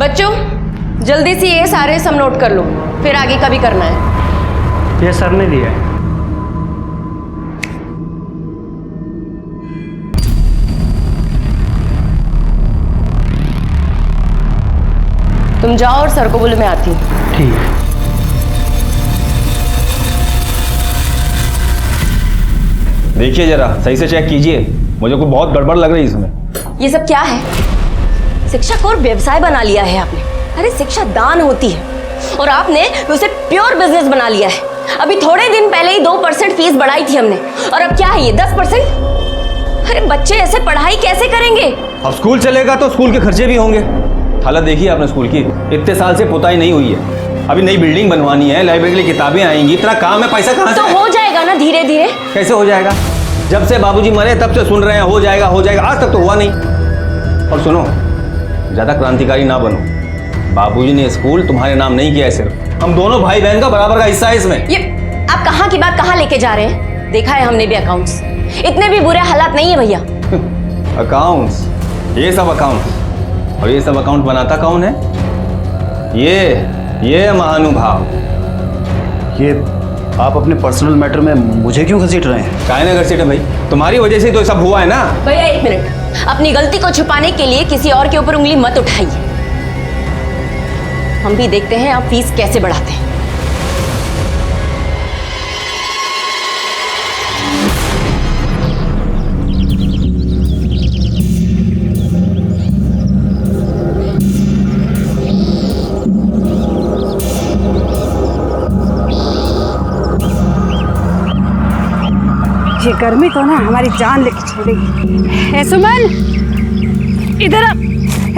बच्चों जल्दी से ये सारे सम नोट कर लो, फिर आगे का भी करना है। ये सर ने दिया है। तुम जाओ और सर को बोलो मैं आती हूँ। ठीक है। देखिए जरा सही से चेक कीजिए, मुझे को बहुत गड़बड़ लग रही है इसमें। ये सब क्या है? शिक्षा को व्यवसाय बना लिया है आपने। अरे शिक्षा दान होती है और आपने उसे प्योर बिजनेस बना लिया है। अभी थोड़े दिन पहले ही 2% फीस बढ़ाई थी हमने, और अब क्या है ये 10%? अरे बच्चे ऐसे पढ़ाई कैसे करेंगे? अब स्कूल चलेगा तो स्कूल के खर्चे भी होंगे। हालत देखिए आपने स्कूल की, इतने साल से पुताई नहीं हुई है, अभी नई बिल्डिंग बनवानी है, लाइब्रेरी के लिए किताबें आएंगी, इतना काम है, पैसा कहाँ से? तो हो जाएगा ना धीरे धीरे। कैसे हो जाएगा? जब से बाबूजी मरे तब से सुन रहे हैं हो जाएगा हो जाएगा, आज तक तो हुआ नहीं। और सुनो, ज्यादा क्रांतिकारी ना बनो, बाबूजी ने स्कूल तुम्हारे नाम नहीं किया है, सिर्फ हम दोनों भाई बहन का बराबर का हिस्सा है इसमें। ये आप कहाँ की बात कहाँ लेके जा रहे हैं? देखा है हमने भी अकाउंट्स, इतने भी बुरे हालात नहीं है भैया। अकाउंट्स, ये सब अकाउंट्स, और ये सब अकाउंट बनाता कौन है? ये महानुभाव। ये आप अपने पर्सनल मैटर में मुझे क्यों घसीट रहे हैं? काहे ना घसीटे भाई, तुम्हारी वजह से तो सब हुआ है ना। भैया एक मिनट, अपनी गलती को छुपाने के लिए किसी और के ऊपर उंगली मत उठाइए। हम भी देखते हैं आप फीस कैसे बढ़ाते हैं। ये गर्मी तो ना हमारी जान लेके छोड़ेगी। ए सुमन, इधर आ,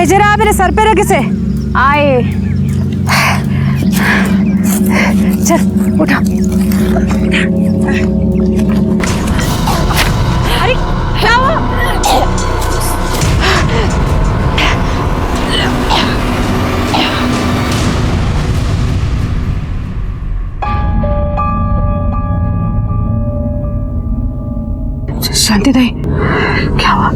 जरा आप मेरे सर पे रख इसे। आए, चल उठा। अरे क्या हुआ? शांति दई, क्या हुआ?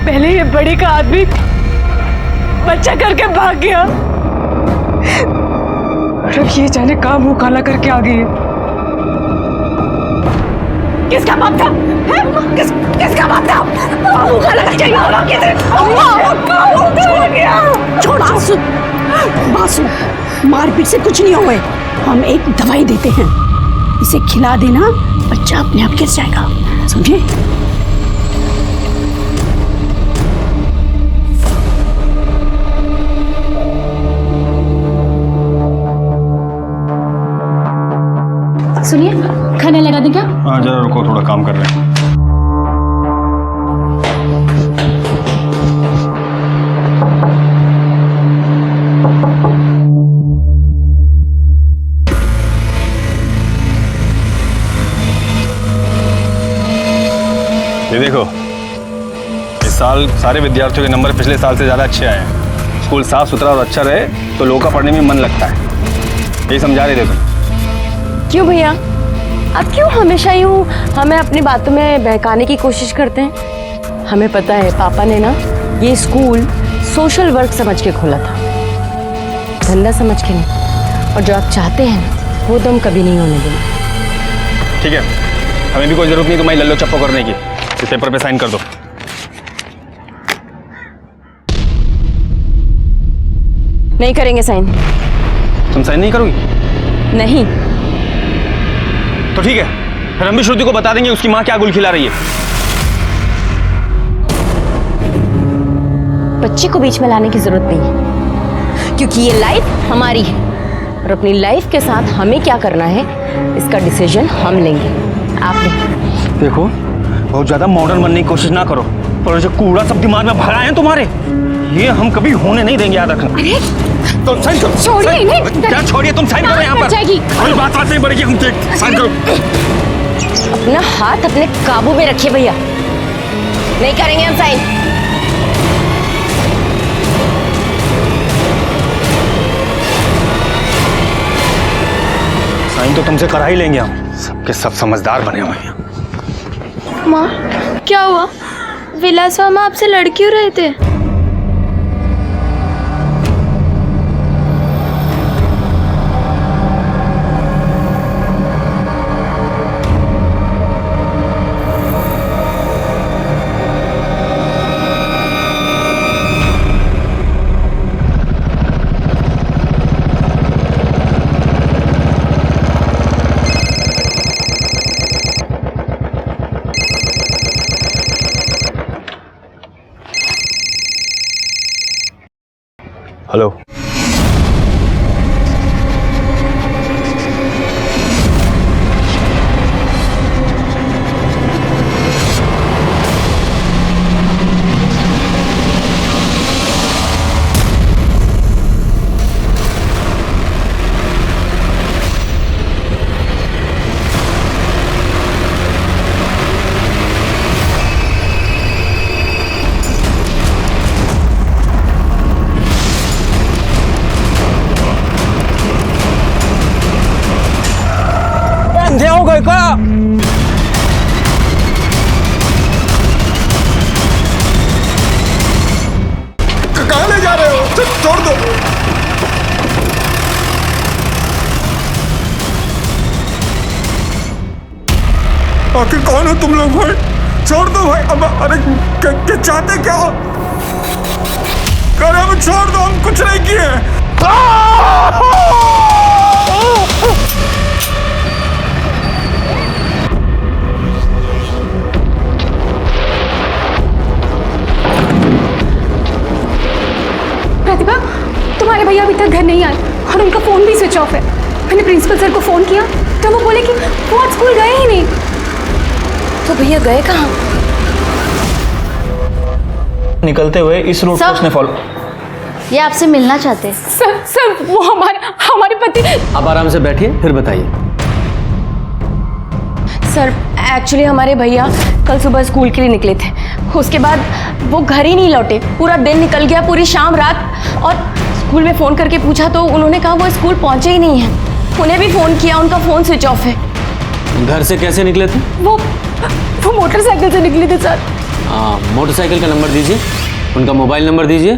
पहले ये बड़ी का आदमी बच्चा करके भाग गया, और अब ये जाने कहाँ मुंह काला करके आ गई है। किसका बाप था? किसका बाप था? मुंह काला करके छोड़। बासु, मारपीट से कुछ नहीं हुआ है। हम एक दवाई देते हैं, इसे खिला देना, बच्चा अपने आप गिर जाएगा, समझे? सुनिए, खाना लगा दें क्या? हाँ जरा रुको, थोड़ा काम कर रहे हैं। ये देखो, इस साल सारे विद्यार्थियों के नंबर पिछले साल से ज़्यादा अच्छे आए हैं। स्कूल साफ सुथरा और अच्छा रहे तो लोगों का पढ़ने में मन लगता है, यही समझा रहे थे तुम। क्यों भैया, आप क्यों हमेशा यूं हमें अपनी बातों में बहकाने की कोशिश करते हैं? हमें पता है पापा ने ना ये स्कूल सोशल वर्क समझ के खोला था, धंधा समझ के नहीं। और जो आप चाहते हैं ना वो तो हम कभी नहीं होने देंगे। ठीक है, हमें भी कोई जरूरत नहीं तुम्हारी लल्लो चप्पो करने की, इस पेपर पे साइन कर दो। नहीं करेंगे साइन। तुम साइन नहीं करोगी? नहीं। तो ठीक है, फिर हम भी श्रुति को बता देंगे उसकी माँ क्या गुल खिला रही है। बच्ची को बीच में लाने की जरूरत नहीं है, क्योंकि ये लाइफ हमारी है और अपनी लाइफ के साथ हमें क्या करना है इसका डिसीजन हम लेंगे, आप नहीं। देखो, बहुत ज्यादा मॉडर्न बनने की कोशिश ना करो, पर जो कूड़ा सब दिमाग में भरा है तुम्हारे, ये हम कभी होने नहीं देंगे, याद रखना। अरे तुम साइन करो। छोड़िए नहीं। क्या छोड़िए, तुम साइन करो यहाँ पर। कोई बात नहीं बढ़ेगी, हम साइन करो। अपना हाथ अपने काबू में रखिए भैया, नहीं करेंगे हम साइन। तुमसे करा ही लेंगे हम। सबके सब समझदार बने हुए हैं। माँ क्या हुआ? विलास मामा आपसे लड़ क्यों रहे थे? हेलो। अंधे हो गए क्या? कहाँ ले जा रहे हो? छोड़ दो। आखिर कौन हो तुम लोग भाई? छोड़ दो भाई। अब अरे क्या चाहते क्या हो? अब छोड़ दो, हम कुछ नहीं किए। प्रतिभा, तुम्हारे भैया अभी तक घर नहीं आए और उनका फोन भी स्विच ऑफ है। मैंने प्रिंसिपल सर को फोन किया तो वो बोले कि वो आज स्कूल गए ही नहीं। तो भैया गए कहाँ? निकलते हुए इस रूट को उसने फॉलो। ये आपसे मिलना चाहते हैं। सर वो हमारे पति। आप आराम से बैठिए, फिर बताइए। सर एक्चुअली हमारे भैया कल सुबह स्कूल के लिए निकले थे, उसके बाद वो घर ही नहीं लौटे। पूरा दिन निकल गया, पूरी शाम रात, और स्कूल में फ़ोन करके पूछा तो उन्होंने कहा वो स्कूल पहुंचे ही नहीं हैं। उन्हें भी फ़ोन किया, उनका फ़ोन स्विच ऑफ है। घर से कैसे निकले थे? वो मोटरसाइकिल से निकले थे सर। मोटरसाइकिल का नंबर दीजिए, उनका मोबाइल नंबर दीजिए।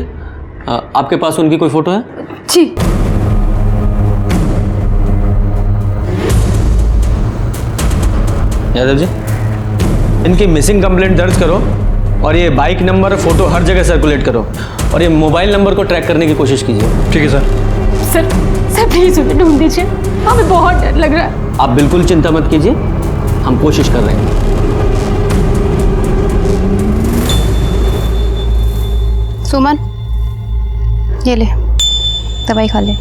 आपके पास उनकी कोई फ़ोटो है? जी। यादव जी, इनकी मिसिंग कंप्लेंट दर्ज करो और ये बाइक नंबर फोटो हर जगह सर्कुलेट करो और ये मोबाइल नंबर को ट्रैक करने की कोशिश कीजिए। ठीक है सर। सर प्लीज उन्हें ढूंढ दीजिए, हमें बहुत डर लग रहा है। आप बिल्कुल चिंता मत कीजिए, हम कोशिश कर रहे हैं। सुमन ये ले, दवाई खा ले।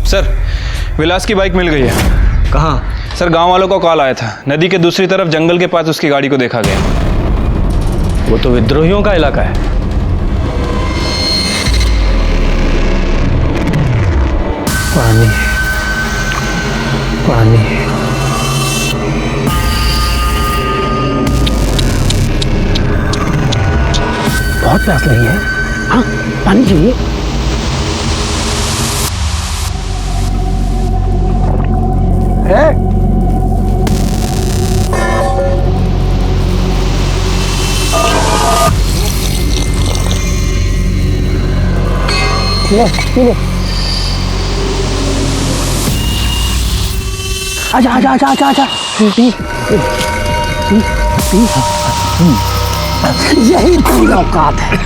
सर, विलास की बाइक मिल गई है। कहाँ? सर, गांव वालों को कॉल आया था, नदी के दूसरी तरफ जंगल के पास उसकी गाड़ी को देखा गया। वो तो विद्रोहियों का इलाका है। पानी पानी। बहुत प्यास लगी है। हाँ, पानी चाहिए। आजा आजा आजा आजा आजा, पी पी पी। यही तेरी औकात है।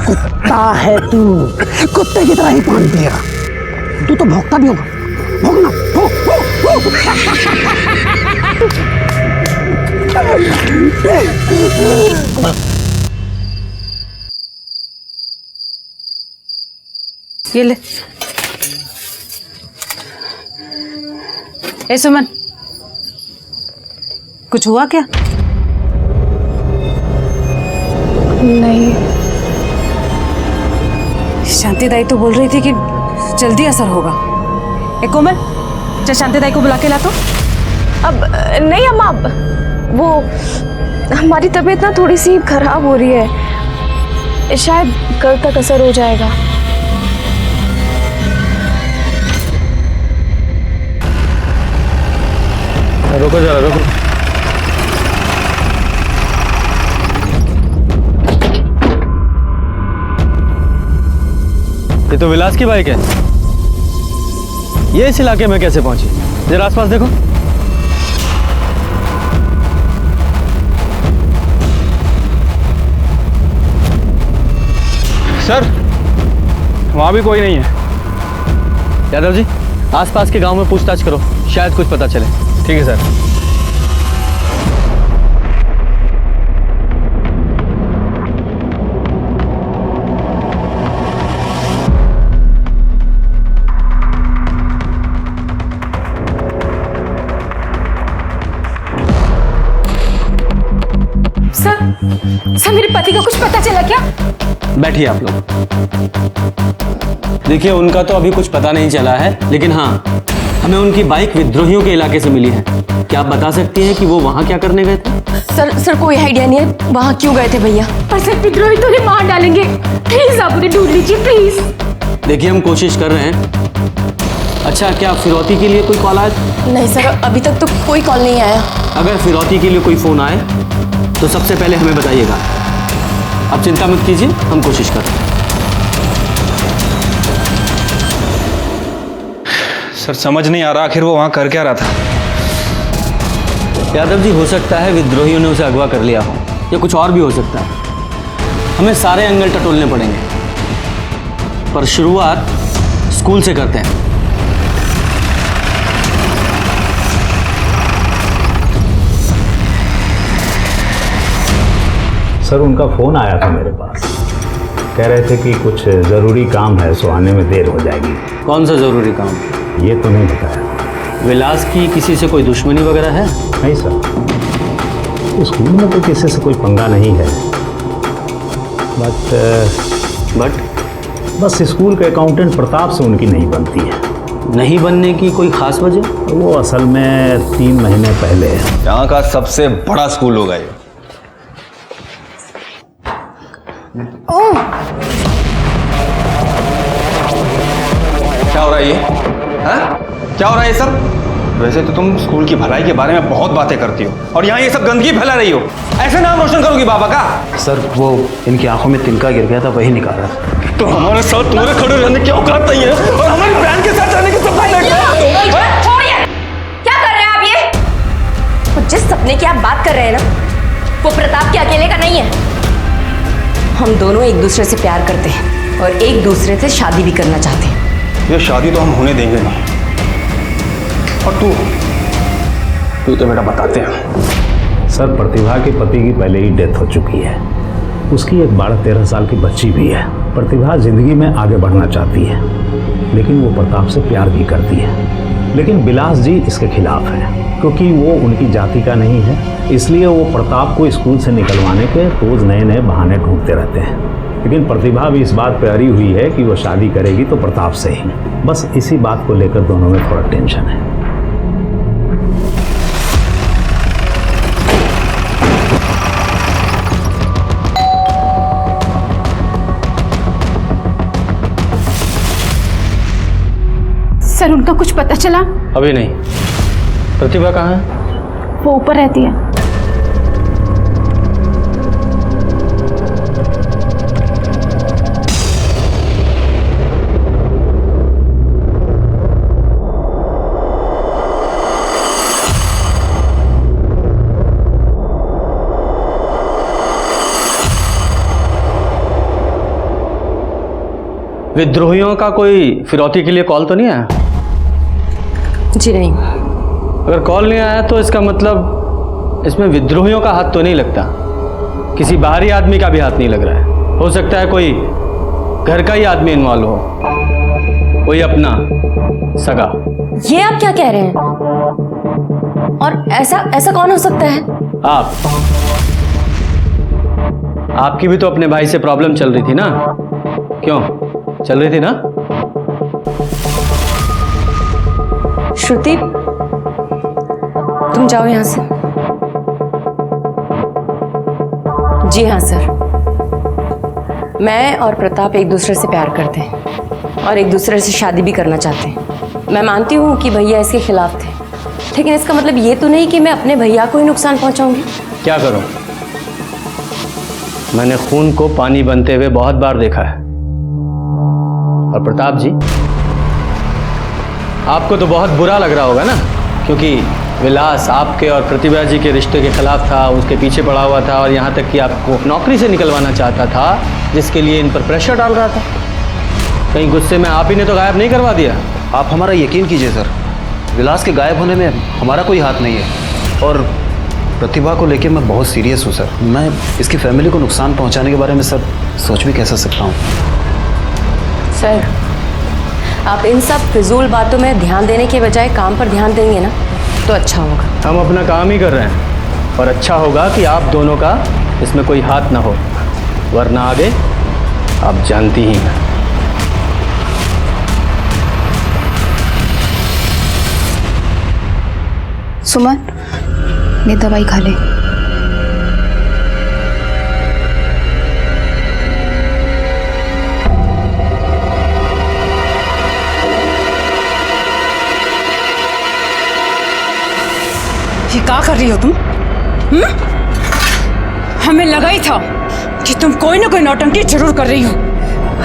कुत्ता है तू, कुत्ते की तरह ही पानी पिएगा। तू तो भौंकता भी होगा, भौंकना भौंक भौंक भौंक। ये ले, ए सुमन, कुछ हुआ क्या? नहीं, शांति दाई तो बोल रही थी कि जल्दी असर होगा। ए कोमल, चल शांति दाई को बुला के ला तो। अब नहीं अम्मा, अब वो हमारी तबीयत ना थोड़ी सी खराब हो रही है, शायद कल तक असर हो जाएगा। रुको जरा, रुको। ये तो विलास की बाइक है। ये इस इलाके में कैसे पहुंची? जरा आसपास देखो। सर वहाँ भी कोई नहीं है। यादव जी, आसपास के गांव में पूछताछ करो, शायद कुछ पता चले। ठीक है सर। सर मेरे पति का कुछ पता चला क्या? बैठिए आप लोग। देखिए, उनका तो अभी कुछ पता नहीं चला है, लेकिन हाँ, हमें उनकी बाइक विद्रोहियों के इलाके से मिली है। क्या आप बता सकती हैं कि वो वहां क्या करने गए थे? सर कोई आइडिया नहीं है, वहाँ क्यों गए थे भैया? पर सर विद्रोही तो उन्हें मार डालेंगे, प्लीज आप उन्हें ढूंढ लीजिए प्लीज। देखिए, हम कोशिश कर रहे हैं। अच्छा, क्या फिरौती के लिए कोई कॉल आया? नहीं सर, अभी तक तो कोई कॉल नहीं आया। अगर फिरौती के लिए कोई फोन आए तो सबसे पहले हमें बताइएगा। आप चिंता मत कीजिए, हम कोशिश कर रहे हैं। सर समझ नहीं आ रहा आखिर वो वहाँ कर क्या रहा था। यादव जी, हो सकता है विद्रोहियों ने उसे अगवा कर लिया हो, या कुछ और भी हो सकता है। हमें सारे एंगल टटोलने पड़ेंगे, पर शुरुआत स्कूल से करते हैं। सर उनका फ़ोन आया था मेरे पास, कह रहे थे कि कुछ ज़रूरी काम है, सो आने में देर हो जाएगी। कौन सा ज़रूरी काम? ये तो नहीं बताया। विलास की किसी से कोई दुश्मनी वगैरह है? नहीं सर, स्कूल में तो किसी से कोई पंगा नहीं है, बट बस स्कूल के अकाउंटेंट प्रताप से उनकी नहीं बनती है। नहीं बनने की कोई खास वजह? वो असल में 3 महीने पहले यहाँ का सबसे बड़ा स्कूल होगा ये। क्या हो रहा है ये? हाँ? क्या हो रहा है ये सब? वैसे तो तुम स्कूल की भलाई के बारे में बहुत बातें करती हो और यहाँ ये सब गंदगी फैला रही हो। ऐसे नाम रोशन करोगी बाबा का? सर वो इनकी आंखों में तिनका गिर गया था, वही निकाला। तो हमारे साथ तुम्हारे खड़े रहने की औकात नहीं है और हमारी बहन के साथ रहने की सपना छोड़िए, क्या कर रहे हैं आप ये? तो जिस सपने की आप बात कर रहे हैं ना, वो प्रताप के अकेले का नहीं है। हम दोनों एक दूसरे से प्यार करते हैं और एक दूसरे से शादी भी करना चाहते हैं। ये शादी तो हम होने देंगे नहीं। और तू तो बेटा बताते हैं। सर प्रतिभा के पति की पहले ही डेथ हो चुकी है, उसकी एक 12-13 साल की बच्ची भी है। प्रतिभा जिंदगी में आगे बढ़ना चाहती है, लेकिन वो प्रताप से प्यार भी करती है। लेकिन विलास जी इसके खिलाफ है, क्योंकि वो उनकी जाति का नहीं है। इसलिए वो प्रताप को स्कूल से निकलवाने के रोज़ नए नए बहाने ढूंढते रहते हैं। लेकिन प्रतिभा भी इस बात पर अड़ी हुई है कि वो शादी करेगी तो प्रताप से ही। बस इसी बात को लेकर दोनों में थोड़ा टेंशन है। सर उनका कुछ पता चला? अभी नहीं। प्रतिभा कहाँ है? वो ऊपर रहती है। विद्रोहियों का कोई फिरौती के लिए कॉल तो नहीं आया? जी नहीं। अगर कॉल नहीं आया तो इसका मतलब इसमें विद्रोहियों का हाथ तो नहीं लगता, किसी बाहरी आदमी का भी हाथ नहीं लग रहा है। हो सकता है कोई घर का ही आदमी इन्वॉल्व हो, कोई अपना सगा। ये आप क्या कह रहे हैं? और ऐसा ऐसा कौन हो सकता है? आपकी भी तो अपने भाई से प्रॉब्लम चल रही थी ना? क्यों चल रही थी ना? श्रुति, तुम जाओ यहां से। जी हाँ सर, मैं और प्रताप एक दूसरे से प्यार करते हैं और एक दूसरे से शादी भी करना चाहते हैं। मैं मानती हूँ कि भैया इसके खिलाफ थे, लेकिन इसका मतलब ये तो नहीं कि मैं अपने भैया को ही नुकसान पहुंचाऊंगी। क्या करूं? मैंने खून को पानी बनते हुए बहुत बार देखा है। और प्रताप जी, आपको तो बहुत बुरा लग रहा होगा ना, क्योंकि विलास आपके और प्रतिभा जी के रिश्ते के खिलाफ था, उसके पीछे पड़ा हुआ था और यहाँ तक कि आपको नौकरी से निकलवाना चाहता था, जिसके लिए इन पर प्रेशर डाल रहा था। कहीं गुस्से में आप ही ने तो गायब नहीं करवा दिया? आप हमारा यकीन कीजिए सर, विलास के गायब होने में हमारा कोई हाथ नहीं है। और प्रतिभा को लेकर मैं बहुत सीरियस हूँ सर। मैं इसकी फैमिली को नुकसान पहुँचाने के बारे में सर सोच भी कैसे सकता हूँ। सर, आप इन सब फिजूल बातों में ध्यान देने के बजाय काम पर ध्यान देंगे ना तो अच्छा होगा। हम अपना काम ही कर रहे हैं और अच्छा होगा कि आप दोनों का इसमें कोई हाथ ना हो, वरना आगे आप जानती ही हैं। सुमन, ये दवाई खा ले। ये क्या कर रही हो तुम? हमें लगा ही था कि तुम कोई ना कोई नौटंकी जरूर कर रही हो।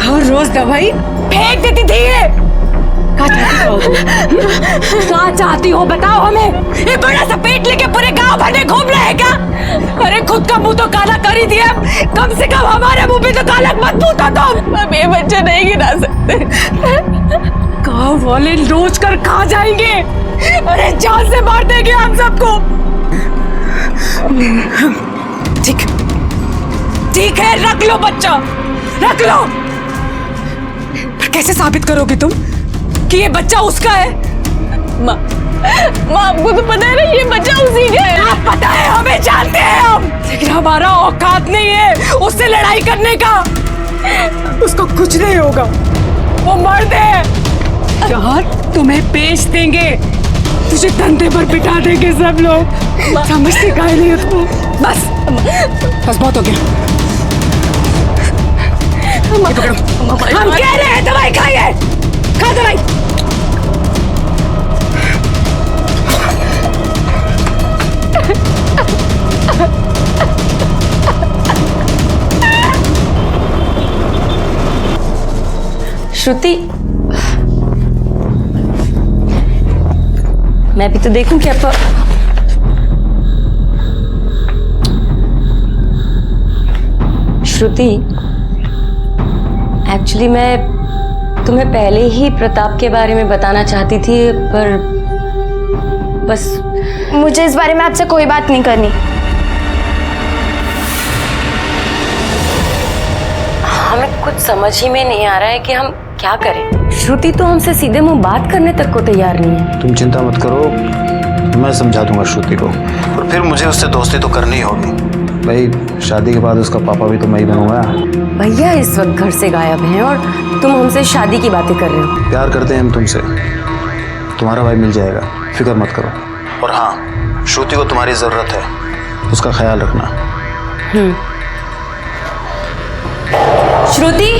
हर रोज दवाई फेंक देती थी ये। क्या चाहती हो बताओ हमें? ये बड़ा सा पेट लेके पूरे गांव भर में घूम रहे हैं क्या? अरे खुद का मुंह तो काला कर ही दिया, कम से कम हमारे मुंह पे तो काला मत पूछो तुम। अब ये बच्चा नहीं गिरा सकते। गांव वाले रोज कर खा जाएंगे, अरे जान से मार देंगे हम सबको। ठीक ठीक है, रख लो बच्चा, रख लो। पर कैसे साबित करोगे तुम कि ये बच्चा उसका है? माँ, आपको तो पता है ना ये बच्चा उसी का है। आप पता है, हमें जानते हैं हम, लेकिन हमारा औकात नहीं है उससे लड़ाई करने का। उसको कुछ नहीं होगा, वो मर्द है। यार तुम्हें बेच देंगे, तुझे धंधे पर बिठा देंगे सब लोग। समझते काहे नहीं हो तुम? बस बस बहुत हो गया। हम कह रहे हैं दवाई खाइए, खा दवाई। श्रुति, मैं भी तो देखूं क्या श्रुति, एक्चुअली मैं तुम्हें पहले ही प्रताप के बारे में बताना चाहती थी, पर बस मुझे इस बारे में आपसे कोई बात नहीं करनी। हमें कुछ समझ ही में नहीं आ रहा है कि हम क्या करें। श्रुति तो हमसे सीधे मुंह बात करने तक को तैयार नहीं है। तुम चिंता मत करो, मैं समझा दूंगा श्रुति को, और फिर मुझे उससे दोस्ती तो करनी होगी भाई। शादी के बाद उसका पापा भी तो मैं ही बनूंगा। भैया इस वक्त घर से गायब हैं और तुम हमसे शादी की बातें कर रहे हो। प्यार करते हैं हम तुमसे, तुम्हारा भाई मिल जाएगा, फिक्र मत करो। और हाँ, श्रुति को तुम्हारी जरूरत है, उसका ख्याल रखना। श्रुति,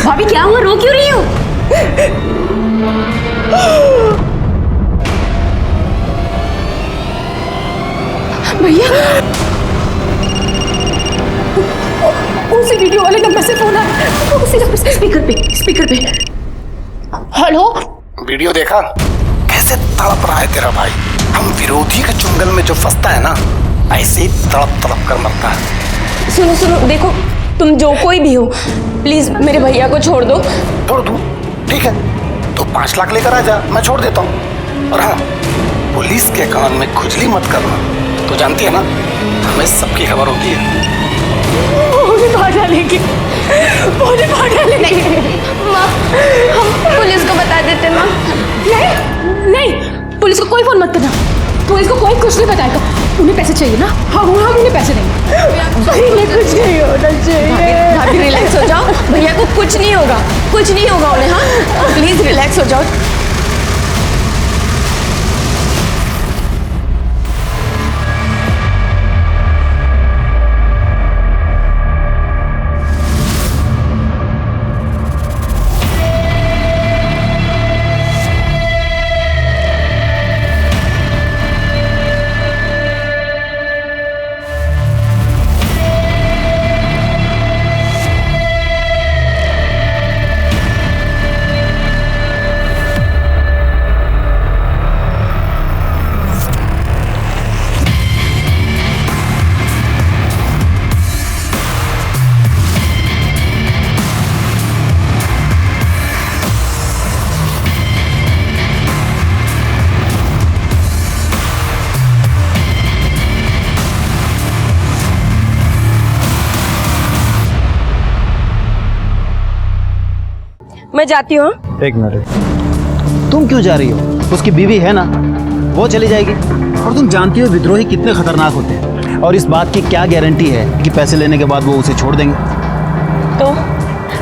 भाभी क्या हुआ, रो क्यों रही हो? भैया, उसी वीडियो वाले नंबर से फोन आया, उसी नंबर से। स्पीकर पे। हेलो, वीडियो देखा कैसे तड़प रहा है तेरा भाई? हम विरोधी के चुंगल में जो फंसता है ना, ऐसे ही तड़प तड़प कर मरता है। सुनो, देखो, तुम जो कोई भी हो, प्लीज मेरे भैया को छोड़ दो। छोड़ दूं? ठीक है, तो 5 लाख लेकर आ जा, मैं छोड़ देता हूँ। और हाँ, पुलिस के कान में खुजली मत करना, तो जानती है ना, हमें सबकी खबर होती है। भी मार डालेंगे, वो भी मार डालेंगे। माँ, हम पुलिस को बता देते माँ। नहीं नहीं, पुलिस को कोई फोन मत करना, पुलिस को कोई कुछ नहीं बताएगा। उन्हें पैसे चाहिए ना, हम उन्हें पैसे देंगे। इन्हें कुछ नहीं होना चाहिए। भाभी रिलैक्स हो जाओ, भैया को कुछ नहीं होगा, कुछ नहीं होगा उन्हें। हाँ प्लीज रिलैक्स हो जाओ। मैं जाती हूँ। एक मिनट, तुम क्यों जा रही हो? उसकी बीवी है ना, वो चली जाएगी। और तुम जानती हो विद्रोही कितने खतरनाक होते हैं, और इस बात की क्या गारंटी है कि पैसे लेने के बाद वो उसे छोड़ देंगे? तो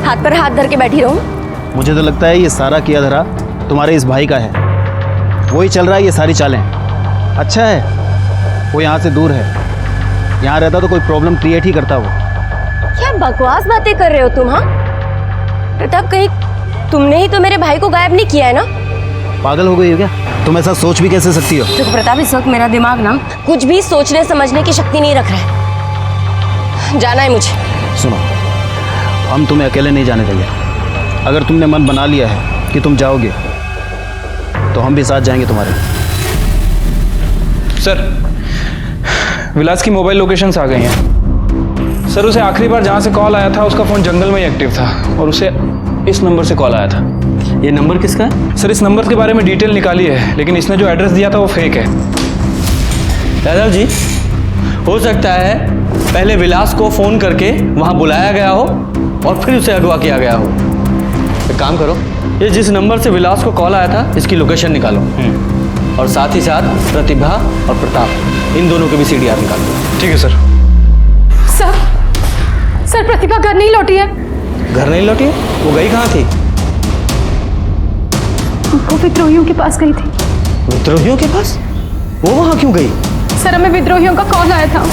हाथ पर हाथ धर के बैठी रहूँ? मुझे तो लगता है ये सारा किया धरा तुम्हारे इस भाई का है, वही चल रहा है ये सारी चालें। अच्छा है वो यहाँ से दूर है, यहाँ रहता तो कोई प्रॉब्लम क्रिएट ही करता वो। क्या बकवास बातें कर रहे हो तुम? हाँ प्रताप, कहीं तुमने ही तो मेरे भाई को गायब नहीं किया है ना? पागल हो गई हो क्या? तुम ऐसा सोच भी कैसे सकती हो? देखो प्रताप, इस वक्त मेरा दिमाग ना कुछ भी सोचने समझने की शक्ति नहीं रख रहा है। जाना है मुझे। सुनो, हम तुम्हें अकेले नहीं जाने देंगे। अगर तुमने मन बना लिया है कि तुम जाओगे तो हम भी साथ जाएंगे तुम्हारे। सर, विलास की मोबाइल लोकेशंस आ गई हैं। सर, उसे आखिरी बार जहाँ से कॉल आया था उसका फ़ोन जंगल में ही एक्टिव था, और उसे इस नंबर से कॉल आया था। ये नंबर किसका है? सर, इस नंबर के बारे में डिटेल निकाली है, लेकिन इसने जो एड्रेस दिया था वो फेक है। यादव जी, हो सकता है पहले विलास को फ़ोन करके वहाँ बुलाया गया हो और फिर उसे अगवा किया गया हो। एक काम करो, ये जिस नंबर से विलास को कॉल आया था इसकी लोकेशन निकालो, और साथ ही साथ प्रतिभा और प्रताप, इन दोनों के भी CDR निकालो। ठीक है सर। सर प्रतिभा घर नहीं लौटी है। घर नहीं लौटी? वो गई कहाँ थी? वो विद्रोहियों के पास गई थी। विद्रोहियों के पास? वो वहाँ क्यों गई? सर हमें विद्रोहियों का कॉल आया था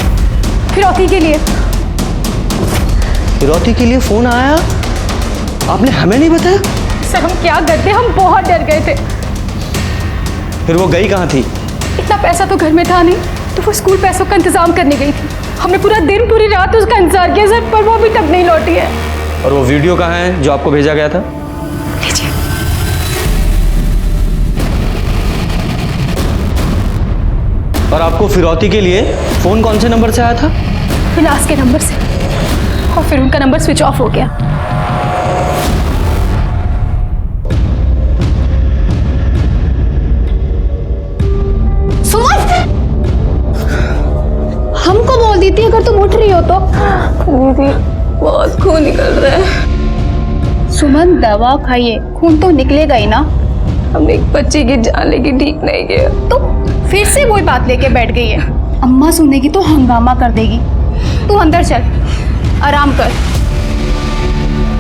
फिरौती के लिए। फिरौती के लिए फ़ोन आया? आपने हमें नहीं बताया? सर हम क्या करते, हम बहुत डर गए थे। फिर वो गई कहाँ थी? इतना पैसा तो घर में था नहीं, तो वो स्कूल पैसों का इंतजाम करने गई थी। हमने पूरा दिन पूरी रात उसका इंतजार किया सर, पर वो अभी तक नहीं लौटी है। और वो वीडियो कहाँ है जो आपको भेजा गया था? लीजिए। और आपको फिरौती के लिए फ़ोन कौन से नंबर से आया था? विलास के नंबर से, और फिर उनका नंबर स्विच ऑफ हो गया। हमको बोल दी थी अगर तुम उठ रही हो तो। दीदी बहुत खून निकल रहा है। सुमन दवा खाइए, खून तो निकलेगा ही ना। हमने एक बच्चे की जान लेके ठीक नहीं किया। तो फिर से वही बात लेके बैठ गई है। अम्मा सुनेगी तो हंगामा कर देगी। तू अंदर चल, आराम कर।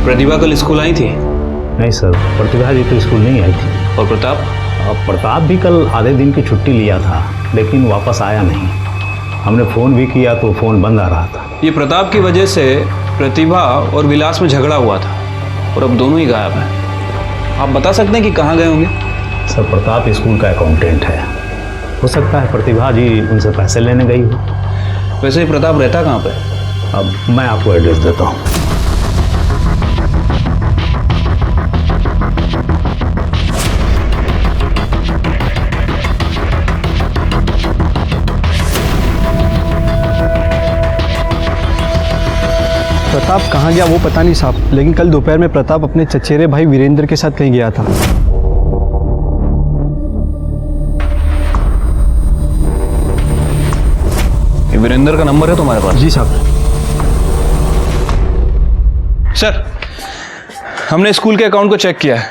प्रतिभा कल स्कूल आई थी? नहीं सर, प्रतिभा जी तो स्कूल नहीं आई थी। और प्रताप? प्रताप भी कल आधे दिन की छुट्टी लिया था, लेकिन वापस आया नहीं। हमने फ़ोन भी किया तो फ़ोन बंद आ रहा था। ये प्रताप की वजह से प्रतिभा और विलास में झगड़ा हुआ था, और अब दोनों ही गायब हैं। आप बता सकते हैं कि कहाँ गए होंगे? सर प्रताप स्कूल का अकाउंटेंट है, हो सकता है प्रतिभा जी उनसे पैसे लेने गई हो। वैसे ही प्रताप रहता कहाँ पे? अब मैं आपको एड्रेस देता हूँ। प्रताप कहाँ गया वो पता नहीं साहब, लेकिन कल दोपहर में प्रताप अपने चचेरे भाई वीरेंद्र के साथ कहीं गया था। ये वीरेंद्र का नंबर है तुम्हारे पास? जी साहब। सर, हमने स्कूल के अकाउंट को चेक किया है।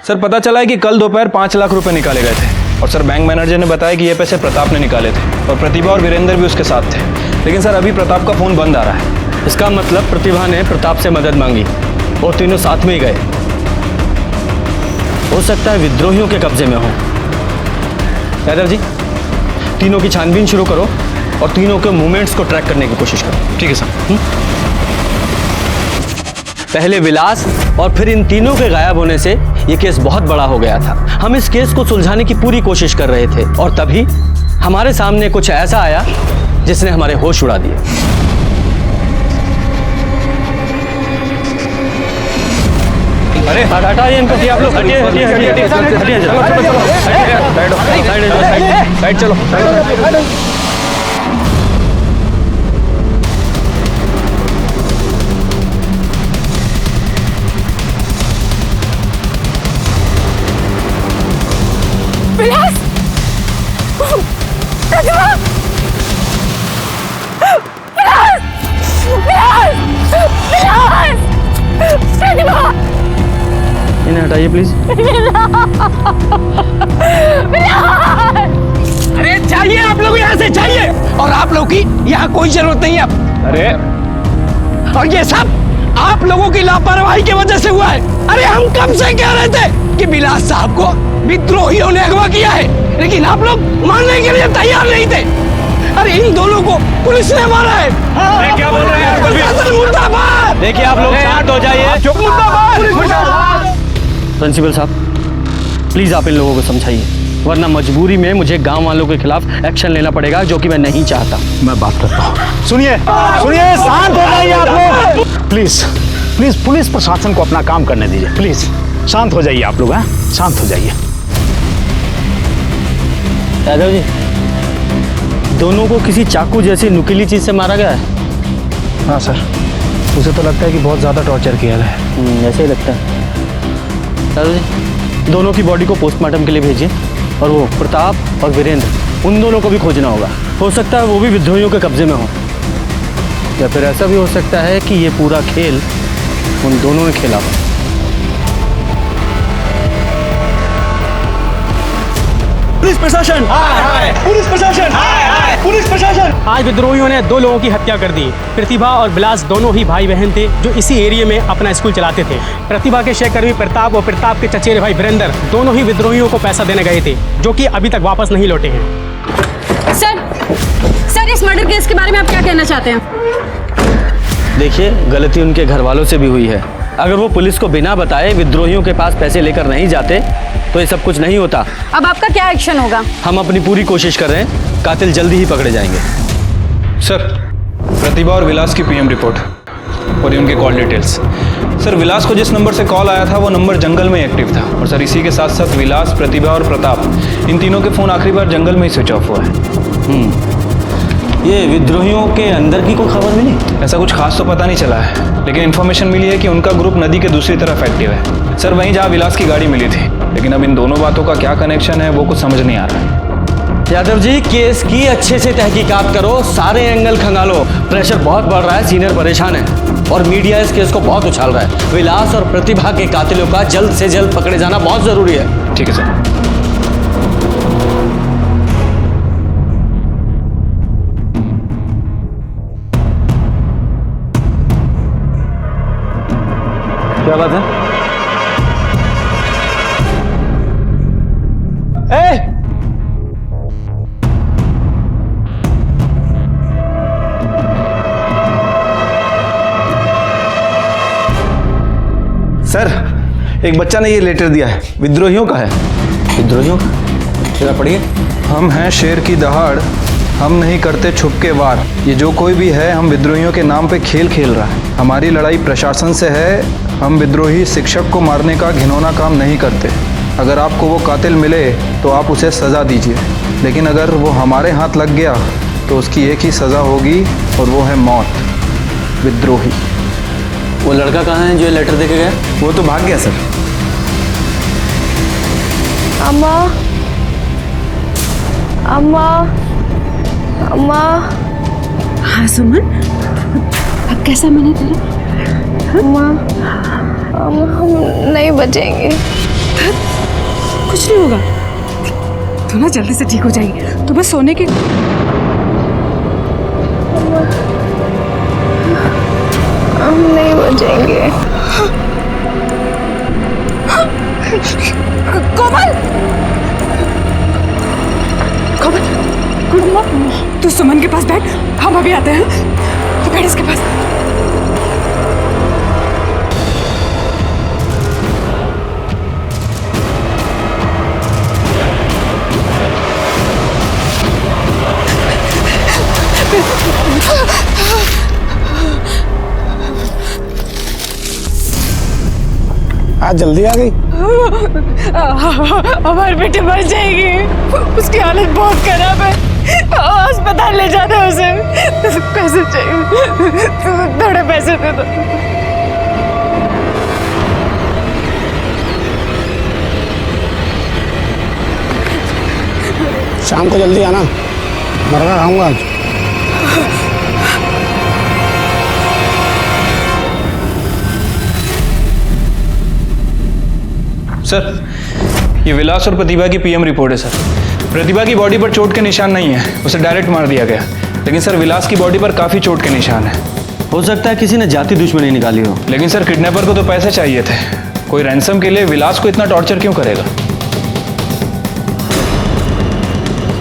सर, पता चला है कि कल दोपहर 5 लाख रुपए निकाले गए थे। और सर, बैंक मैनेजर ने बताया कि ये पैसे प्रताप ने निकाले थे और प्रतिभा और वीरेंद्र भी उसके साथ थे। लेकिन सर, अभी प्रताप का फ़ोन बंद आ रहा है। इसका मतलब प्रतिभा ने प्रताप से मदद मांगी और तीनों साथ में ही गए। हो सकता है विद्रोहियों के कब्जे में हो। यादव जी, तीनों की छानबीन शुरू करो और तीनों के मूवमेंट्स को ट्रैक करने की कोशिश करो। ठीक है सर। पहले विलास और फिर इन तीनों के गायब होने से ये केस बहुत बड़ा हो गया था। हम इस केस को सुलझाने की पूरी कोशिश कर रहे थे और तभी हमारे सामने कुछ ऐसा आया जिसने हमारे होश उड़ा दिए। अरे हटाइए इनको, आप लोग हटिए हटिए हटिए हटिए, साइड चलो। विलास, प्रतिभा, विलास, विलास, विलास, प्रतिभा, इन्हें हटाइए प्लीज। अरे चाहिए आप लोग यहाँ से चाहिए, और आप लोग की यहाँ कोई जरूरत नहीं है। अरे, और ये सब आप लोगों की लापरवाही की वजह से हुआ है। अरे हम कब से कह रहे थे कि विलास साहब को विद्रोहियों ने अगवा किया है, लेकिन आप लोग मानने के लिए तैयार नहीं थे। अरे इन दोनों को पुलिस ने मारा है। क्या बोल रहे हैं? मुर्दाबाद। देखिए आप लोग शांत हो जाइए। मुर्दाबाद। प्रिंसिपल साहब, प्लीज आप इन लोगों को समझाइए, वरना मजबूरी में मुझे गांव वालों के खिलाफ एक्शन लेना पड़ेगा, जो कि मैं नहीं चाहता। मैं बात करता हूँ। सुनिए सुनिए, शांत हो जाइए आप लोग। प्लीज प्लीज पुलिस प्रशासन को अपना काम करने दीजिए। प्लीज शांत हो जाइए आप लोग। हैं, शांत हो जाइए। यादव जी, दोनों को किसी चाकू जैसी नुकीली चीज से मारा गया है? हाँ सर, उसे तो लगता है कि बहुत ज़्यादा टॉर्चर किया है। ऐसे ही लगता है। यादव जी, दोनों की बॉडी को पोस्टमार्टम के लिए भेजिए और वो प्रताप और वीरेंद्र, उन दोनों को भी खोजना होगा। हो सकता है वो भी विद्रोहियों के कब्जे में हो, या फिर ऐसा भी हो सकता है कि ये पूरा खेल उन दोनों ने खेला हो। पुलिस प्रशासन, पुलिस प्रशासन, पुलिस प्रशासन। आज विद्रोहियों ने 2 लोगों की हत्या कर दी। प्रतिभा और विलास दोनों ही भाई बहन थे जो इसी एरिया में अपना स्कूल चलाते थे। प्रतिभा के सहकर्मी प्रताप और प्रताप के चचेरे भाई वीरेंद्र दोनों ही विद्रोहियों को पैसा देने गए थे, जो कि अभी तक वापस नहीं लौटे हैं। सर, इस मर्डर केस के बारे में आप क्या कहना चाहते हैं? देखिए, गलती उनके घर वालों से भी हुई है। अगर वो पुलिस को बिना बताए विद्रोहियों के पास पैसे लेकर नहीं जाते तो ये सब कुछ नहीं होता। अब आपका क्या एक्शन होगा? हम अपनी पूरी कोशिश कर रहे हैं, कातिल जल्दी ही पकड़े जाएंगे। सर, प्रतिभा और विलास की पीएम रिपोर्ट और उनके कॉल डिटेल्स। सर, विलास को जिस नंबर से कॉल आया था वो नंबर जंगल में एक्टिव था। और सर, इसी के साथ साथ विलास, प्रतिभा और प्रताप, इन तीनों के फ़ोन आखिरी बार जंगल में ही स्विच ऑफ हुआ है। ये विद्रोहियों के अंदर की कोई खबर मिली? ऐसा कुछ खास तो पता नहीं चला है, लेकिन इन्फॉर्मेशन मिली है कि उनका ग्रुप नदी के दूसरी तरफ एक्टिव है। सर, वहीं जहाँ विलास की गाड़ी मिली थी। लेकिन अब इन दोनों बातों का क्या कनेक्शन है वो कुछ समझ नहीं आ रहा है। यादव जी, केस की अच्छे से तहकीकात करो, सारे एंगल खंगालो। प्रेशर बहुत बढ़ रहा है, सीनियर परेशान है और मीडिया इस केस को बहुत उछाल रहा है। विलास और प्रतिभा के कातिलों का जल्द से जल्द पकड़े जाना बहुत जरूरी है। ठीक है सर। क्या बात है? सर, एक बच्चा ने ये लेटर दिया है, विद्रोहियों का है। विद्रोहियों का? जरा पढ़िए। हम हैं शेर की दहाड़, हम नहीं करते छुप के वार। ये जो कोई भी है हम विद्रोहियों के नाम पे खेल खेल रहा है। हमारी लड़ाई प्रशासन से है, हम विद्रोही शिक्षक को मारने का घिनौना काम नहीं करते। अगर आपको वो कातिल मिले तो आप उसे सज़ा दीजिए, लेकिन अगर वो हमारे हाथ लग गया तो उसकी एक ही सज़ा होगी और वो है मौत। विद्रोही। वो लड़का कहाँ है जो ये लेटर देके गया? वो तो भाग गया सर। अम्मा, अम्मा, अम्मा। हाँ सुमन, अब कैसा मैंने तेरा? अम्मा हम नहीं बचेंगे। कुछ नहीं होगा, तू ना जल्दी से ठीक हो जाएगी। तो बस सोने की हम नहीं बचेंगे। कोमल, कोमल, तू सुमन के पास बैठ, हम अभी आते हैं। तू बैठ इसके पास। आज जल्दी आ गई। हमारी बेटी मर जाएगी, उसकी हालत बहुत खराब है, अस्पताल ले जाना है उसे। पैसे चाहिए, थोड़े पैसे दे दो। शाम को जल्दी आना, मरगा खाऊंगा आज। सर, ये विलास और प्रतिभा की पीएम रिपोर्ट है सर। प्रतिभा की बॉडी पर चोट के निशान नहीं है, उसे डायरेक्ट मार दिया गया। लेकिन सर विलास की बॉडी पर काफ़ी चोट के निशान है। हो सकता है किसी ने जाति दुश्मनी निकाली हो। लेकिन सर किडनैपर को तो पैसे चाहिए थे, कोई रैंसम के लिए विलास को इतना टॉर्चर क्यों करेगा?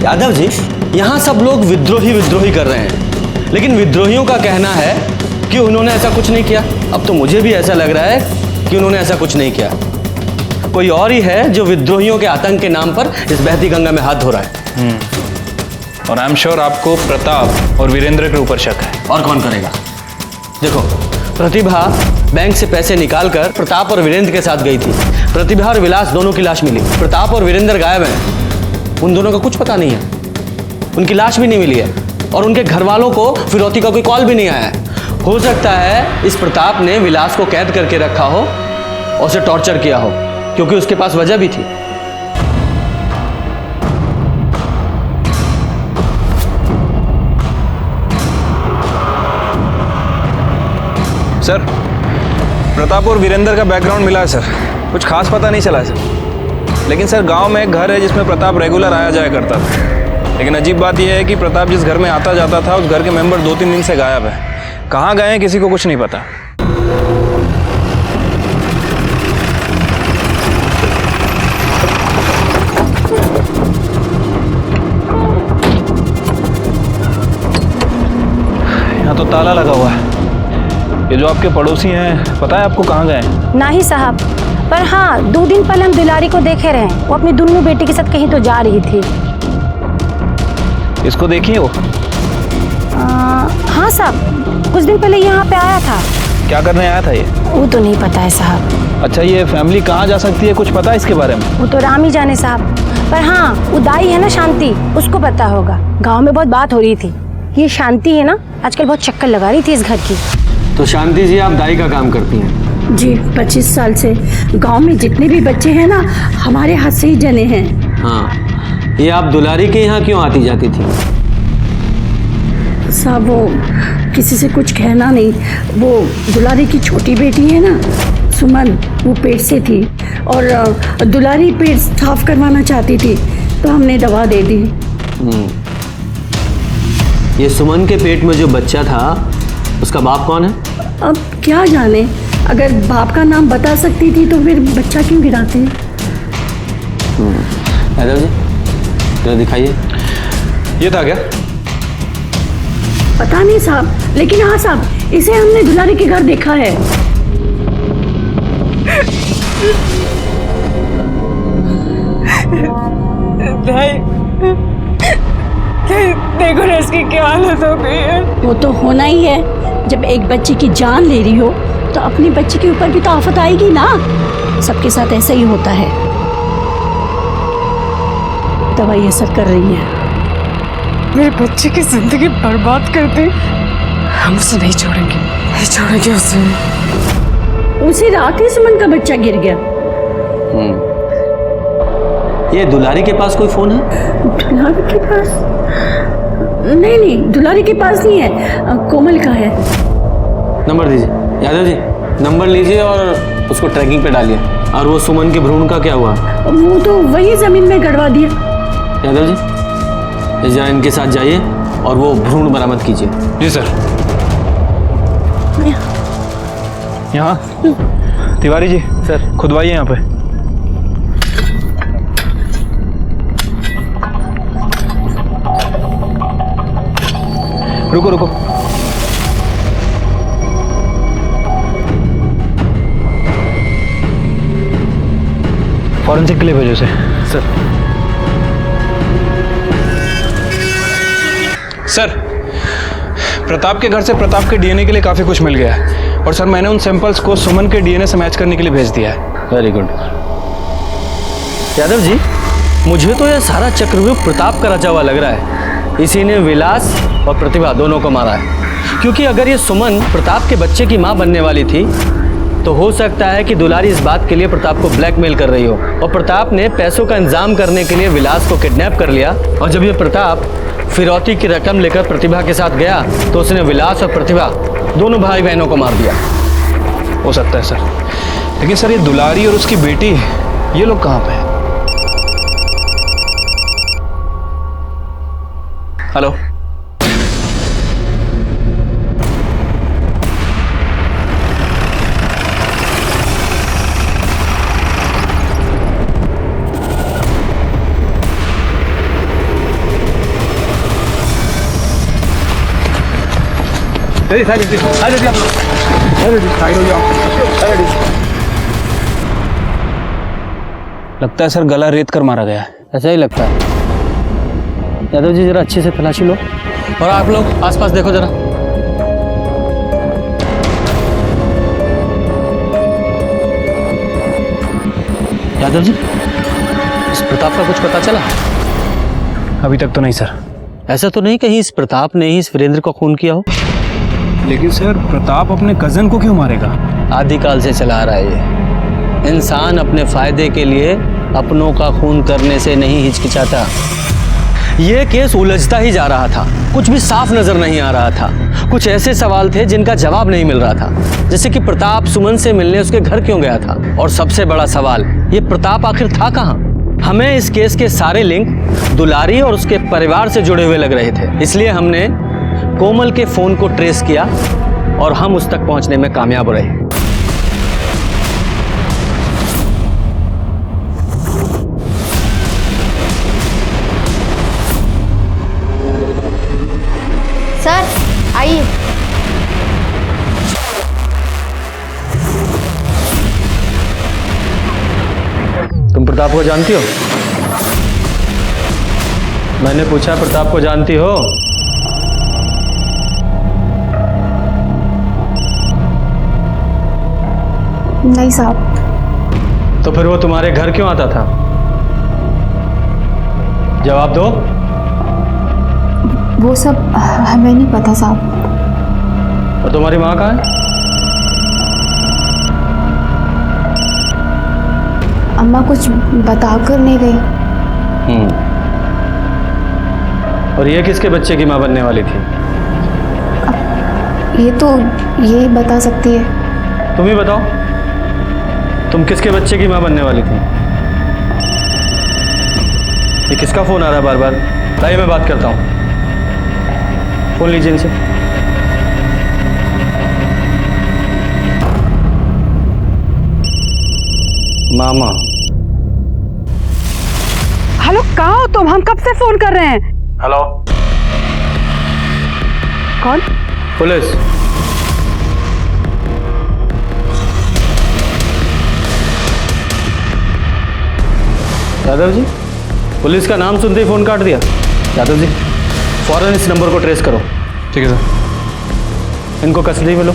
यादव जी, यहाँ सब लोग विद्रोही कर रहे हैं, लेकिन विद्रोहियों का कहना है कि उन्होंने ऐसा कुछ नहीं किया। अब तो मुझे भी ऐसा लग रहा है कि उन्होंने ऐसा कुछ नहीं किया। कोई और ही है जो विद्रोहियों के आतंक के नाम पर इस बहती गंगा में हाथ धो रहा है। और आई एम श्योर आपको प्रताप और वीरेंद्र के ऊपर शक है। और कौन करेगा? देखो, प्रतिभा बैंक से पैसे निकालकर प्रताप और वीरेंद्र के साथ गई थी। प्रतिभा और विलास दोनों की लाश मिली। प्रताप और वीरेंद्र गायब हैं। उन दोनों का कुछ पता नहीं है, उनकी लाश भी नहीं मिली है, और उनके घर वालों को फिरौती का कोई कॉल भी नहीं आया है। हो सकता है इस प्रताप ने विलास को कैद करके रखा हो और उसे टॉर्चर किया हो, क्योंकि उसके पास वजह भी थी। सर, प्रताप और वीरेंद्र का बैकग्राउंड मिला है सर, कुछ खास पता नहीं चला है सर। लेकिन सर गांव में एक घर है जिसमें प्रताप रेगुलर आया जाया करता था। लेकिन अजीब बात यह है कि प्रताप जिस घर में आता जाता था उस घर के मेंबर 2-3 दिन से गायब है। कहाँ गए हैं किसी को कुछ नहीं पता। यहाँ तो ताला लगा हुआ है। ये जो आपके पड़ोसी हैं, पता है आपको कहाँ गए हैं? नहीं साहब, पर हाँ 2 दिन पहले हम दुलारी को देखे रहे। वो अपनी दोनों बेटी के साथ कहीं तो जा रही थी। इसको देखिए वो। हाँ साहब, कुछ दिन पहले यहाँ पे आया था। क्या करने आया था ये? वो तो नहीं पता है साहब। अच्छा, ये फैमिली कहाँ जा सकती है, कुछ पता है इसके बारे में? वो तो राम ही जाने साहब, पर हाँ वो दाई है ना शांति, उसको पता होगा। गाँव में बहुत बात हो रही थी। ये शांति है ना, आजकल बहुत चक्कर लगा रही थी इस घर की। तो शांति जी, आप दाई का काम करती हैं? जी, 25 साल से गांव में जितने भी बच्चे हैं ना, हमारे हाथ से ही जने हैं। हाँ, ये आप दुलारी के यहाँ क्यों आती जाती थी? साहब वो किसी से कुछ कहना नहीं। वो दुलारी की छोटी बेटी है ना सुमन, वो पेट से थी और दुलारी पेट साफ करवाना चाहती थी, तो हमने दवा दे दी। ये सुमन के पेट में जो बच्चा था उसका बाप कौन है? अब क्या जाने, अगर बाप का नाम बता सकती थी तो फिर बच्चा क्यों गिराते? यादव जी, जरा दिखाइए। ये था क्या? पता नहीं साहब, लेकिन हाँ साहब, इसे हमने दुलारी के घर देखा है। देखो ना इसकी क्या हालत हो गई है। वो तो होना ही है, जब एक बच्चे की जान ले रही हो तो अपने बच्चे के ऊपर भी तो आफत आएगी ना। सबके साथ ऐसा ही होता है। दवाई असर कर रही है। मेरे बच्चे की जिंदगी बर्बाद कर दी। हम उसे नहीं छोड़ेंगे, नहीं छोड़ेंगे उसे। उसी रात ही सुमन का बच्चा गिर गया। ये दुलारी के पास कोई फोन है? दुलारी के पास? नहीं, दुलारी के पास नहीं है, कोमल का है। नंबर दीजिए। यादव जी, नंबर लीजिए और उसको ट्रैकिंग पे डालिए। और वो सुमन के भ्रूण का क्या हुआ? वो तो वही जमीन में गड़वा दिया। यादव जी, जरा इनके साथ जाइए और वो भ्रूण बरामद कीजिए। जी सर। यहाँ तिवारी जी सर, खुदवाइए यहाँ पे। रुको रुको, फॉरेंसिक के लिए भेजो उसे। सर, प्रताप के घर से प्रताप के डीएनए के लिए काफ़ी कुछ मिल गया है और सर मैंने उन सैंपल्स को सुमन के डीएनए से मैच करने के लिए भेज दिया है। Very good. यादव जी, मुझे तो यह सारा चक्रव्यूह प्रताप का रचा हुआ लग रहा है। इसी ने विलास और प्रतिभा दोनों को मारा है। क्योंकि अगर ये सुमन प्रताप के बच्चे की माँ बनने वाली थी तो हो सकता है कि दुलारी इस बात के लिए प्रताप को ब्लैकमेल कर रही हो और प्रताप ने पैसों का इंतजाम करने के लिए विलास को किडनैप कर लिया। और जब ये प्रताप फिरौती की रकम लेकर प्रतिभा के साथ गया तो उसने विलास और प्रतिभा दोनों भाई बहनों को मार दिया। हो सकता है सर, लेकिन सर ये दुलारी और उसकी बेटी, ये लोग कहाँ पे हैं? हेलो, लगता है सर गला रेत कर मारा गया है। ऐसा ही लगता है। यादव जी, जरा अच्छे से तलाशी लो और आप लोग आसपास देखो जरा। यादव जी, इस प्रताप का कुछ पता चला? अभी तक तो नहीं सर। ऐसा तो नहीं कहीं इस प्रताप ने ही इस वीरेंद्र को खून किया हो? लेकिन सर प्रताप अपने कजन को क्यों मारेगा? आदिकाल से चला आ रहा है ये। इंसान अपने फायदे के लिए अपनों का खून करने से नहीं हिचकिचाता। ये केस उलझता ही जा रहा था, कुछ भी साफ नजर नहीं आ रहा था। कुछ ऐसे सवाल थे जिनका जवाब नहीं मिल रहा था, जैसे कि प्रताप सुमन से मिलने उसके घर क्यों गया था, और सबसे बड़ा सवाल, ये प्रताप आखिर था कहाँ? हमें इस केस के सारे लिंक दुलारी और उसके परिवार से जुड़े हुए लग रहे थे, इसलिए हमने कोमल के फोन को ट्रेस किया और हम उस तक पहुंचने में कामयाब रहे। सर आइए। तुम प्रताप को जानती हो? मैंने पूछा, प्रताप को जानती हो? नहीं साहब। तो फिर वो तुम्हारे घर क्यों आता था? जवाब दो। वो सब हमें नहीं पता साहब। और तुम्हारी माँ कहाँ है? अम्मा कुछ बताकर नहीं गई। और ये किसके बच्चे की माँ बनने वाली थी? ये तो ये बता सकती है। तुम ही बताओ, तुम किसके बच्चे की माँ बनने वाली थी? ये किसका फोन आ रहा है बार बार? लाइए मैं बात करता हूँ। फोन लीजिए इनसे। मामा। हेलो, कहाँ हो तुम? हम कब से फोन कर रहे हैं। हेलो। कौन? पुलिस। यादव जी, पुलिस का नाम सुनते ही फोन काट दिया। यादव जी, फौरन इस नंबर को ट्रेस करो। ठीक है सर। इनको कस्टडी में लो।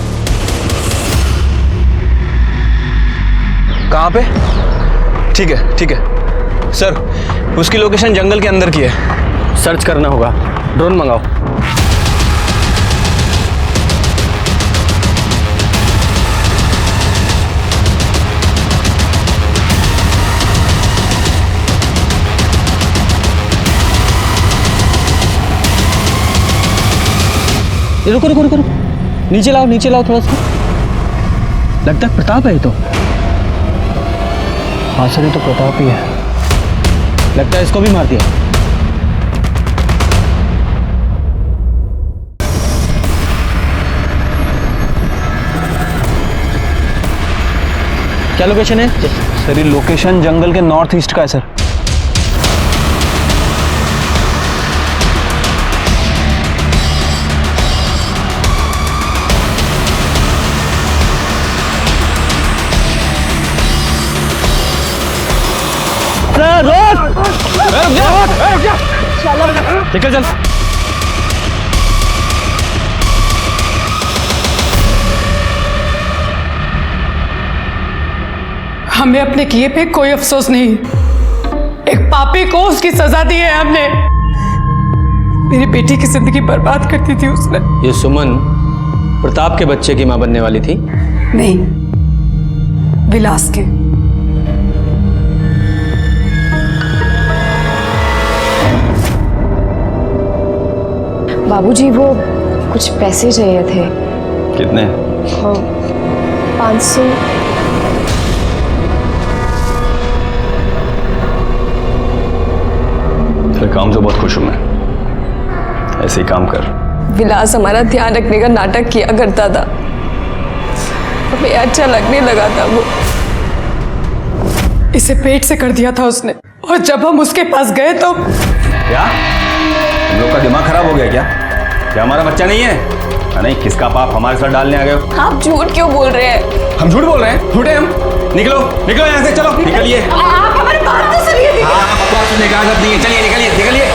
कहाँ पे? ठीक है सर, उसकी लोकेशन जंगल के अंदर की है। सर्च करना होगा, ड्रोन मंगाओ। रुको रुको रुको रुको, नीचे लाओ थोड़ा सा। लगता है प्रताप है ये तो। हाँ सर, ये तो प्रताप ही है। लगता है इसको भी मार दिया। क्या लोकेशन है सर? ये लोकेशन जंगल के नॉर्थ ईस्ट का है सर। निकल चल। हमें अपने किए पे कोई अफसोस नहीं। एक पापी को उसकी सजा दी है हमने। मेरी बेटी की जिंदगी बर्बाद करती थी उसने। ये सुमन प्रताप के बच्चे की मां बनने वाली थी? नहीं, विलास के। बाबूजी वो कुछ पैसे चाहिए थे। कितने? 500। तेरे काम से बहुत खुश हूं मैं। ऐसे ही काम कर। विलास हमारा ध्यान रखने का नाटक किया करता था, हमें अच्छा लगने लगा था वो। इसे पेट से कर दिया था उसने, और जब हम उसके पास गए तो क्या हम लोग का दिमाग खराब हो गया क्या? क्या हमारा बच्चा नहीं है? नहीं, किसका पाप हमारे साथ डालने आ गए हो? आप झूठ क्यों बोल रहे हैं? हम झूठ बोल रहे हैं? झूठे हम? निकलो निकलो यहाँ से, चलो निकलिए। आप हमारी बात तो सुनिए। बकवास सुनने का आदत नहीं है, चलिए निकलिए निकलिए।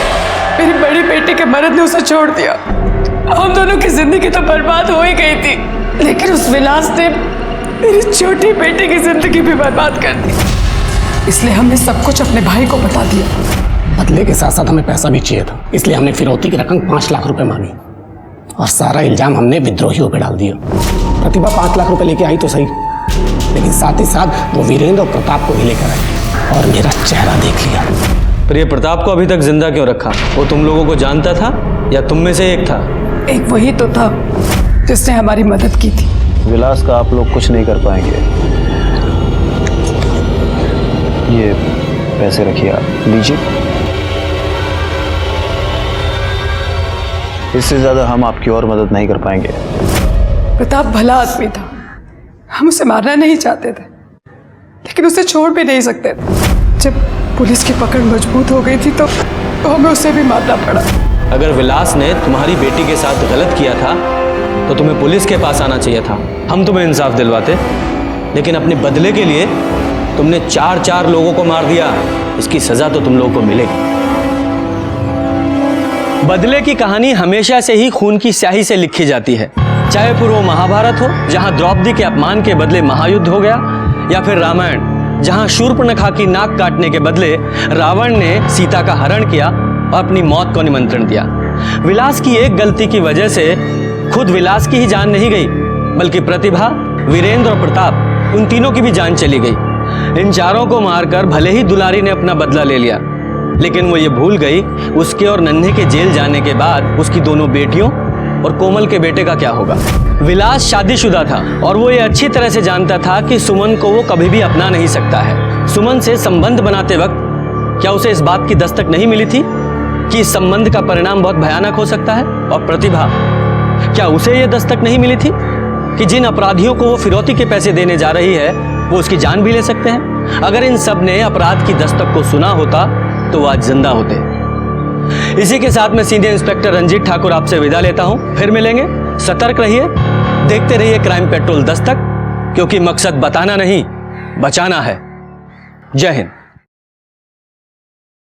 मेरी बड़ी बेटी के मर्द ने उसे छोड़ दिया। हम दोनों की जिंदगी तो बर्बाद हो ही गई थी, लेकिन उस विलास ने मेरी छोटी बेटी की जिंदगी भी बर्बाद कर दी। इसलिए हमने सब कुछ अपने भाई को बता दिया। बदले के साथ साथ हमें पैसा भी चाहिए था, इसलिए हमने फिरौती की रकम 5 लाख रुपए मांगी और सारा इल्जाम हमने विद्रोहियों पे डाल दिया। प्रतिभा 5 लाख रुपए लेके आई तो सही, लेकिन साथ ही साथ वो वीरेंद्र और प्रताप को भी लेकर आई और मेरा चेहरा देख लिया। पर ये प्रताप को अभी तक जिंदा क्यों रखा? वो तुम लोगों को जानता था या तुम में से एक था? एक वही तो था जिसने हमारी मदद की थी। विलास का आप लोग कुछ नहीं कर पाएंगे। ये पैसे रखिए, आप लीजिए। इससे ज्यादा हम आपकी और मदद नहीं कर पाएंगे। प्रताप भला आदमी था, हम उसे मारना नहीं चाहते थे, लेकिन उसे छोड़ भी नहीं सकते थे। जब पुलिस की पकड़ मजबूत हो गई थी तो हमें उसे भी मारना पड़ा। अगर विलास ने तुम्हारी बेटी के साथ गलत किया था तो तुम्हें पुलिस के पास आना चाहिए था, हम तुम्हें इंसाफ दिलवाते। लेकिन अपने बदले के लिए तुमने 4 लोगों को मार दिया। इसकी सजा तो तुम लोगों को मिलेगी। बदले की कहानी हमेशा से ही खून की स्याही से लिखी जाती है, चाहे फिर वो महाभारत हो जहां द्रौपदी के अपमान के बदले महायुद्ध हो गया, या फिर रामायण जहां शूर्पणखा की नाक काटने के बदले रावण ने सीता का हरण किया और अपनी मौत को निमंत्रण दिया। विलास की एक गलती की वजह से खुद विलास की ही जान नहीं गई, बल्कि प्रतिभा, वीरेंद्र और प्रताप, उन तीनों की भी जान चली गई। इन चारों को मारकर भले ही दुलारी ने अपना बदला ले लिया, लेकिन वो ये भूल गई उसके और नन्हे के जेल जाने के बाद उसकी दोनों बेटियों और कोमल के बेटे का क्या होगा। विलास शादीशुदा था और वो ये अच्छी तरह से जानता था कि सुमन को वो कभी भी अपना नहीं सकता है। सुमन से संबंध बनाते वक्त क्या उसे इस बात की दस्तक नहीं मिली थी कि इस संबंध का परिणाम बहुत भयानक हो सकता है? और प्रतिभा, क्या उसे ये दस्तक नहीं मिली थी कि जिन अपराधियों को वो फिरौती के पैसे देने जा रही है वो उसकी जान भी ले सकते हैं? अगर इन सब ने अपराध की दस्तक को सुना होता तो वो आज जिंदा होते। इसी के साथ मैं सीनियर इंस्पेक्टर रंजीत ठाकुर आपसे विदा लेता हूं। फिर मिलेंगे। सतर्क रहिए, देखते रहिए क्राइम पेट्रोल दस्तक, क्योंकि मकसद बताना नहीं, बचाना है। जय हिंद।